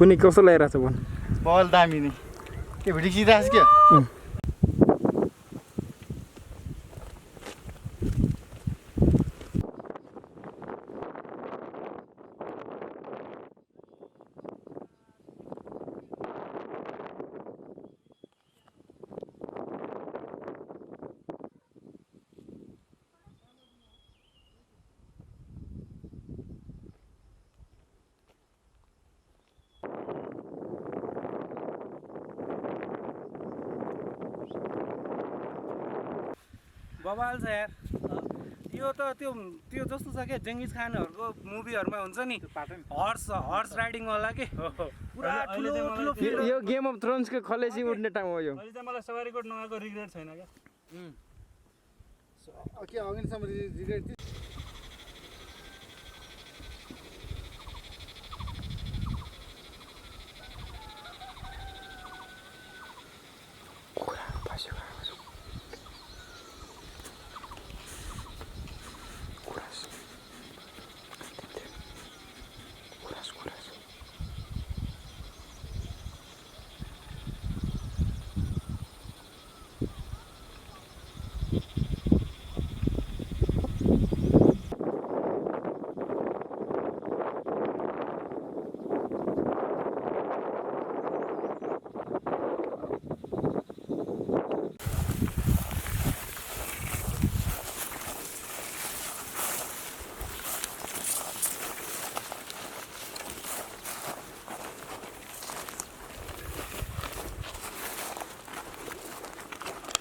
कुनै कसो लगाइरहेछ भन बल दामी नि के भिडिसिरहेछ के बवाल छ यार यो त त्यो जस्तो छ के जेङ्गिस खानहरुको मुभीहरुमा हुन्छ नि हर्स राइडिङ वाला के पुरा ठुलो यो गेम अफ थ्रोन्स को खलेसी उड्ने टाइम हो यो अहिले चाहिँ मलाई सवारी कोट नगएको रिग्रेट छैन के अघिसम्म रिग्रेट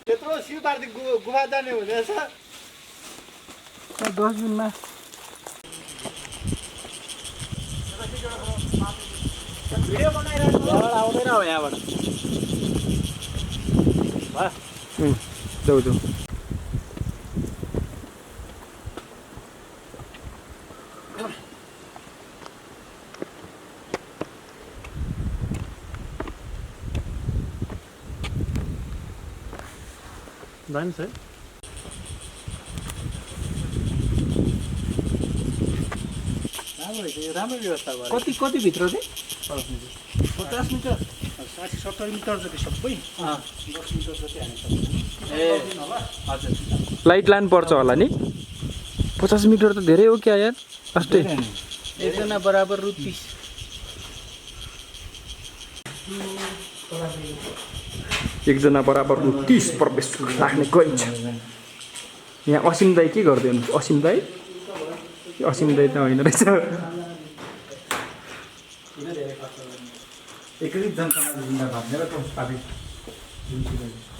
त्यत्रो शिवपार्वती गुफा जाने हुँदैछ 10 दिनमा भिडियो बनाइरहेको आउँदैन हो यहाँबाट जाऊ जाऊ दामी छ राम्रो व्यवस्था भयो कति भित्र चाहिँ 50 मिटर 60-70 मिटर जति सबै 10 मिटर जति हाल्नु सक्छ ए हजुर लाइट लाइन पर्छ होला नि 50 मिटर त धेरै हो क्या यार अस्ति एकजना बराबर रु 30 एकजना बराबर 30 प्रवेश लाग्ने गरिन्छ यहाँ असिम दाई के गर्दै हुनुहुन्छ असिम दाई त होइन रहेछ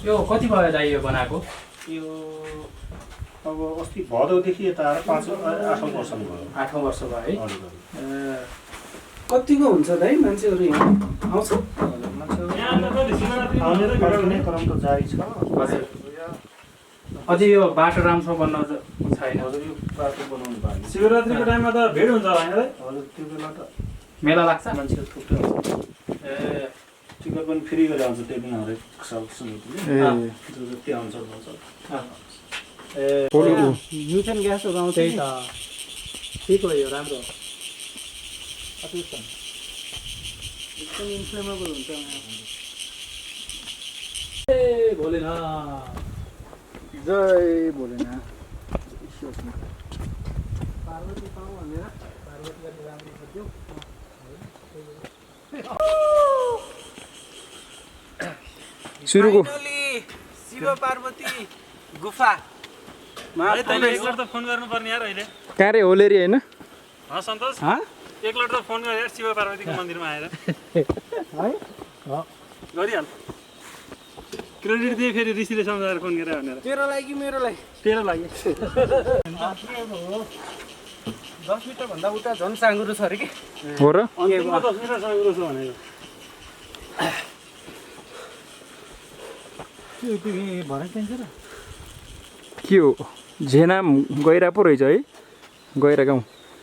यो कति भयो दाइ यो बनाएको यो अब अस्ति भदौदेखि यता 8 वर्ष भयो 8 वर्ष भयो है कतिको हुन्छ दाइ मान्छेहरू यहाँ आउँछ आउने र फर्किने क्रम त जारी छ हजुर अझै यो बाटो राम्रोसँग बन्न छैन हजुर यो बाटो बनाउनु भएको शिवरात्रिको टाइममा त भिड हुन्छ होला हैन हजुर त्यो बेला त मेला लाग्छ मान्छेहरू थुप्रै आउँछ ए टिकट पनि फ्री गरेर आउँछ त्यो पनि हरेक समितिले जो जति आउँछ भन्छ ए मिथेन ग्यासहरू आउँछ त्यही त ठिक हो यो राम्रो एकदम इन्फ्लेमेबल हुन्छ ए भोलेनाथ जय भोलेनाथ पार्वती पाउँ भनेर पार्वतीले राम्रो खोज्यो सुरुको शिव पार्वती गुफा तैँले एकलट त फोन गर्नुपर्ने यार अहिले कहाँ रे होलेरी होइन सन्तोष एकलट त फोन गरेर शिव पार्वतीको मन्दिरमा आएर गरिहाल क्रेडिट दिए फेरि ऋषिले सम्झाएर फोन गरेर भनेर तेरो लागि कि मेरो लागि तेरो लागि 10 मिटर भन्दा उता झन् साँगुरो छ अरे कि हो र 10 मिटर साँगुरो छ भनेको के हो झेनाम गइरा पो रहेछ है गइरा गाउँ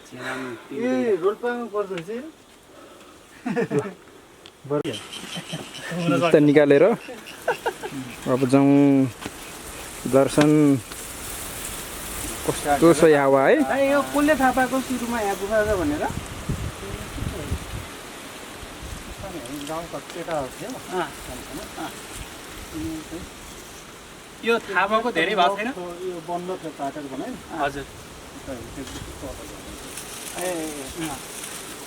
ए रोल्पामा पर्छ चाहिँ निकालेर अब जाउँ दर्शन कस्तो छ हावा है यो कसले थाहा पाएको सुरुमा यहाँ गुफा छ भनेर यो थाहा भएको धेरै भएको छैन यो बन्द थियो काटेर बनायो हजुर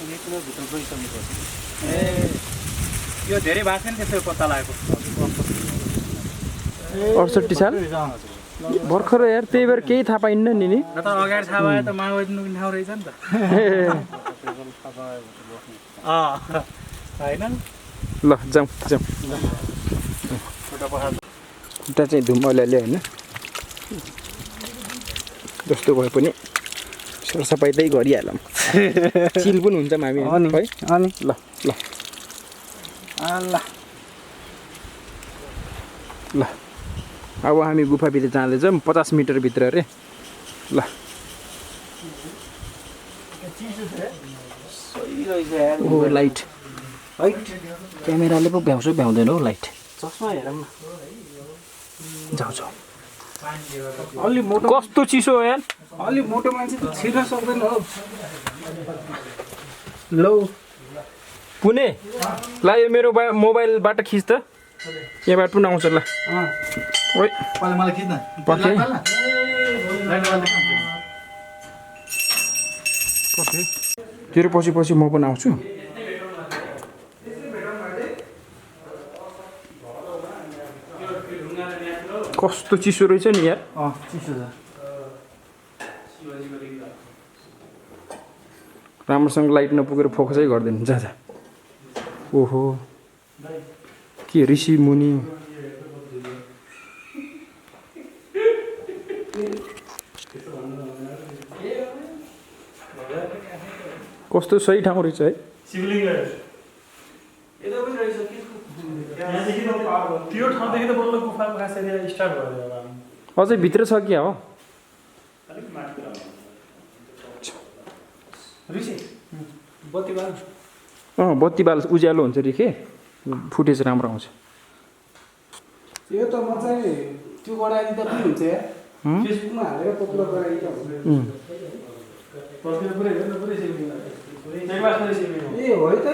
भित्र गइसकेको ए यो धेरै भएको छैन त्यसो पत्ता लागेको 68 साल भर्खर यार त्यही भएर केही थाहा पाइन्न नि न त अगाडि थाहा भए त माओवादी नुकिने ठाउँ रहेछ नि त होइन ल जाउँ खुट्टा चाहिँ धुम अलिअलि होइन जस्तो भए पनि सरसफाइ चाहिँ गरिहालौँ चिल पनि हुन्छ हामी है अनि ल ल अब हामी गुफाभित्र जाँदैछौँ 50 मिटरभित्र अरे ल ओ लाइट है क्यामेराले पो भ्याउँदैन हौ लाइट चस्मा हेरौँ न जाउँ अलि मोटो कस्तो चिसो हो यार अलि मोटो मान्छे त छिर्न सक्दैन हौ लौ पुने ल यो मेरो मोबाइलबाट खिच त यहाँबाट पनि आउँछ ल ओइ मलाई खिच्न पखे तेरो पछि म पनि आउँछु कस्तो चिसो रहेछ नि यार चिसो छ राम्रोसँग लाइट नपुगेर फोकसै गर्दैन जा ओहो के ऋषि मुनि कस्तो सही ठाउँ रहेछ है त्यो ठाउँदेखि त बल्ल गुफाको खास एरिया स्टार्ट भयो अब अझै भित्र छ क्या हो ऋषि बत्ती बाल बत्ती बाल उज्यालो हुन्छ रे के फुटेज राम्रो आउँछ यो त म चाहिँ त्यो गराइदिँदा पनि हुन्छ यार फेसबुकमा हालेर पपुलर गराइदिँदा हुन्छ ए हो है त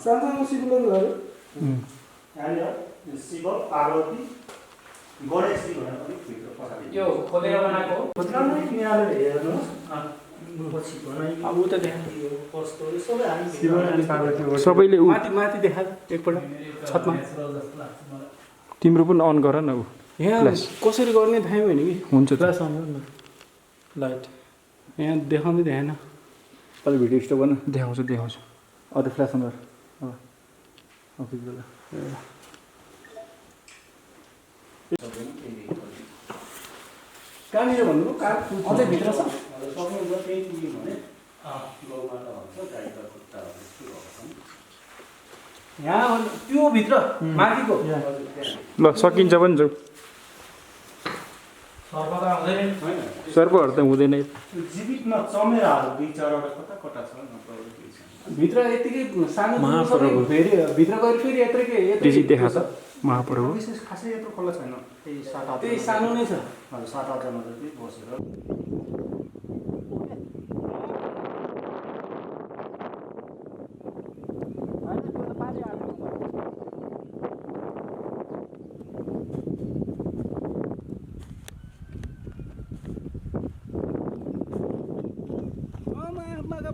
सानो सिकुलरहरू शिव पार्वती गणेशजी भनेर पनि भित्र पछाडि यो खोलेर बनाएको हो अब उ त सबैले माथि देखा एकपल्ट छतमा तिम्रो पनि अन गर न ऊ यहाँ कसरी गर्ने थाहा भएन कि हुन्छ त लाइट यहाँ देखाउँदै देखेन अलि भिडियो स्टप गर्न देखाउँछु अरू फ्ल्यास अन गर कहाँनिर भन्नु कहाँ अझै भित्र छ यहाँ त्यो भित्र माथिको ल सकिन्छ पनि जाउँ सर्पहरू त हुँदैन जीवितमा चमेराहरू दुई चारवटा कता छ भित्र यतिकै सानो फेरि भित्र गएर फेरि यत्रोकै त्यही देखा छ महाप्रभु विशेष खासै यत्रो खोला छैन त्यही सानो नै छ 7-8 जना जति बसेर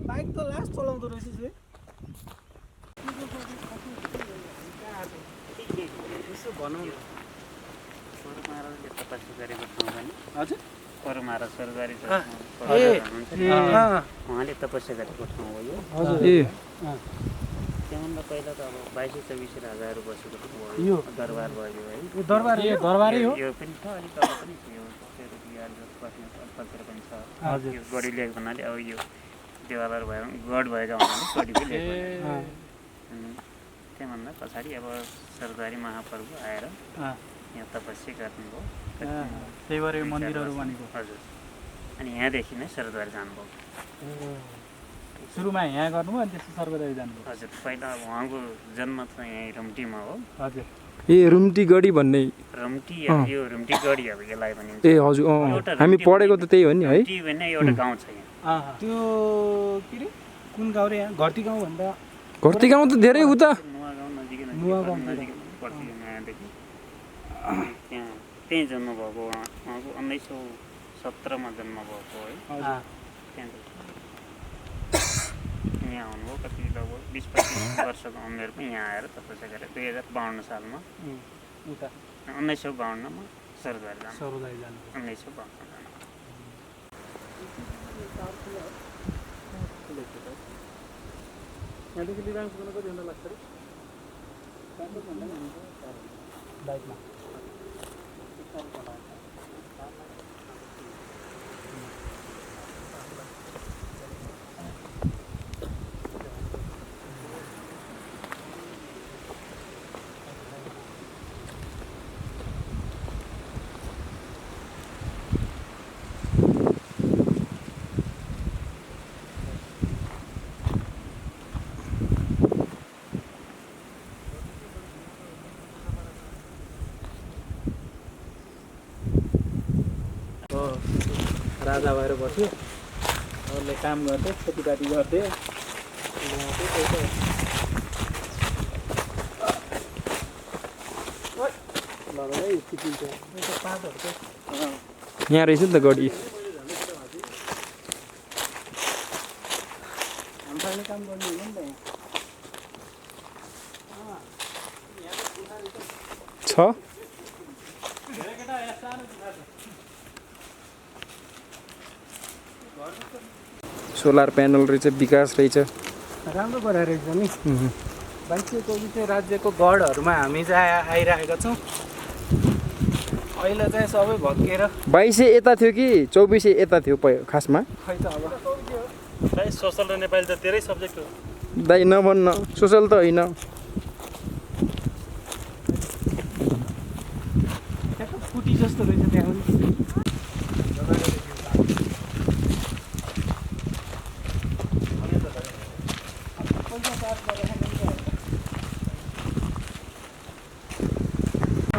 बाइक त लास्ट चलाउँदो रहेछ यसो भनौँ न हजुर परमारा सरकारी ए उहाँले तपस्या गरेको ठाउँ हो यो ए त्योभन्दा पहिला त अब 22-24 राजाहरू बसेको यो दरबार भयो है दरबारै हो यो पनि छ अलिक तल पनि थियो पनि छ यो गढीलेक भन्नाले अब यो देवालहरू भयो गढ भएका हुनाले गढी पनि लेख त्योभन्दा पछाडि अब सरदारी महाप्रभु आएर यहाँ तपस्या गर्नुभयो त्यही भएर यो मन्दिरहरू बनेको हजुर अनि यहाँदेखि नै सरदार जानुभयो सुरुमा यहाँ गर्नुभयो अनि त्यसपछि सर्वदेवी जानुभयो हजुर पहिला उहाँको जन्म त यहीँ रुम्टीमा हो हजुर ए रुम्टीगढी भन्ने रुम्टी अब यो रुम्टीगढी अब यसलाई भनिन्छ ए हजुर हामी पढेको त त्यही हो नि है रुम्टी भन्ने एउटा गाउँ छ यहाँ त्यो के अरे कुन गाउँ रे यहाँ घरती गाउँ भन्दा घरती गाउँ त धेरै उता नुवा गाउँ नजिकै नुवा गाउँ नजिकै पर्छ यो नयाँदेखि त्यहाँ त्यहीँ जन्म भएको उहाँको 1917मा जन्म भएको है त्यहाँ यहाँ आउनुभयो कति लगभग 20-25 वर्षको उमेरमा यहाँ आएर तपस्या गरेर 2052 सालमा 1952मा सरदार जानु 1952 यहाँदेखि लिबाङ पुग्न कति घन्टा लाग्छ रे बाइकमा राजा भएर बस्यो अरूले काम गर्थे खेतीपाती गर्थे यहाँ रहेछ नि त गडी काम गर्ने हो नि त छ सोलर प्यानल रहेछ विकास रहेछ राम्रो गराएर रहेछ नि 22-24 राज्यको गढहरूमा हामी चाहिँ आइरहेका छौँ अहिले चाहिँ सबै भत्किएर 22 यता थियो कि 24 यता थियो खासमा खै त अब भाइ सोसल र नेपाली त धेरै सब्जेक्ट हो दाइ नभन्न सोसल त होइन कुटी जस्तो रहेछ त्यहाँ पनि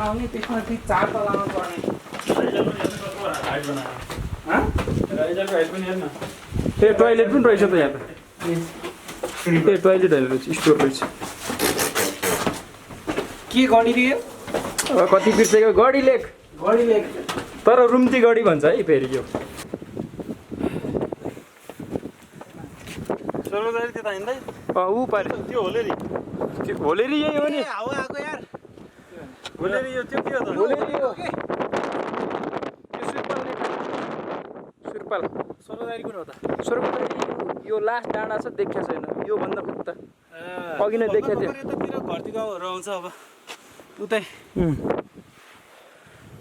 आउने त्यसमा चाहिँ 4 तलामा पर्ने ए टोइलेट पनि रहेछ त यहाँ त ए टोइलेट होइन रहेछ स्टोर रहेछ के गरिदियो कति बिर्सेको गडीलेक तर रुम्ती गडी भन्छ है फेरि यो सर्वदारी त्यता हिँड्दै ऊ पारे त्यो होलेरी त्यो होलेरी यही हो नि हावा आएको यार होलेरी यो त्यो के हो त होलेरी हो त्यो सुरपाल सर्वदारी कुन हो त सुरपाल यो लास्ट डाँडा छ देख्या छैन यो भन्दा खुट्टा अघि नै देख्या थियो यतातिर घरती गाउँहरू आउँछ अब उतै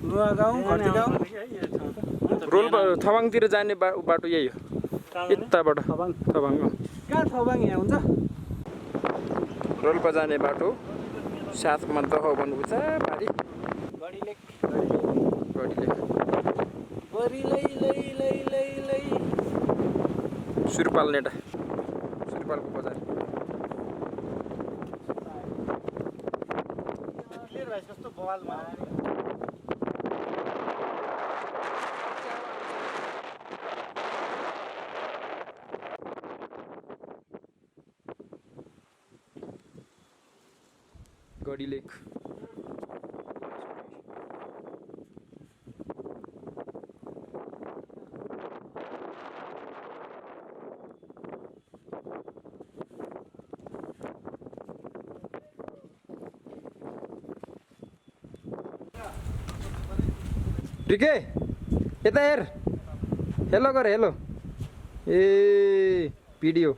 नुवा गाउँ घरती गाउँ रोल्पा थवाङतिर जाने बाटो यही हो यताबाट थवाङ कहाँ थवाङ यहाँ हुन्छ रोल्पा जाने बाटो साथमा दह भन्नु उता पारि गडीलेक सुरपाल नेटा सुरपालको बजार कस्तो बवालमा गडीलेक रिके यता हेर हेलो गर हेलो ए भिडियो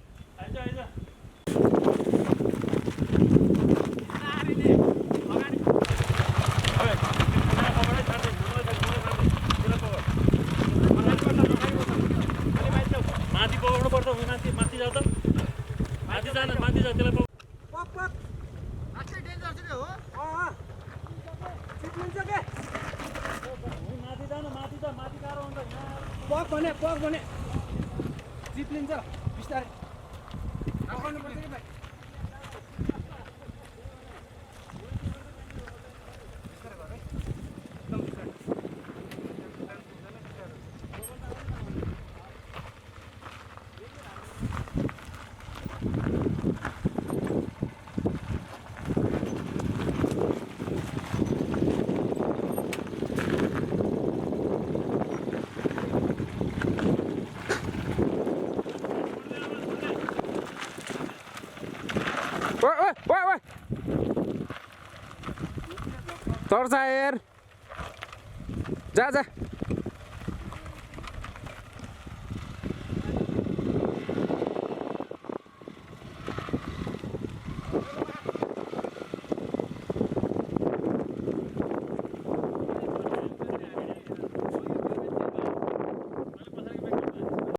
पक भने चिप्लिन्छ बिस्तारै राख्नुपर्छ कि भाइ ओए ओए ओए ओए चर्चा हेर जा जा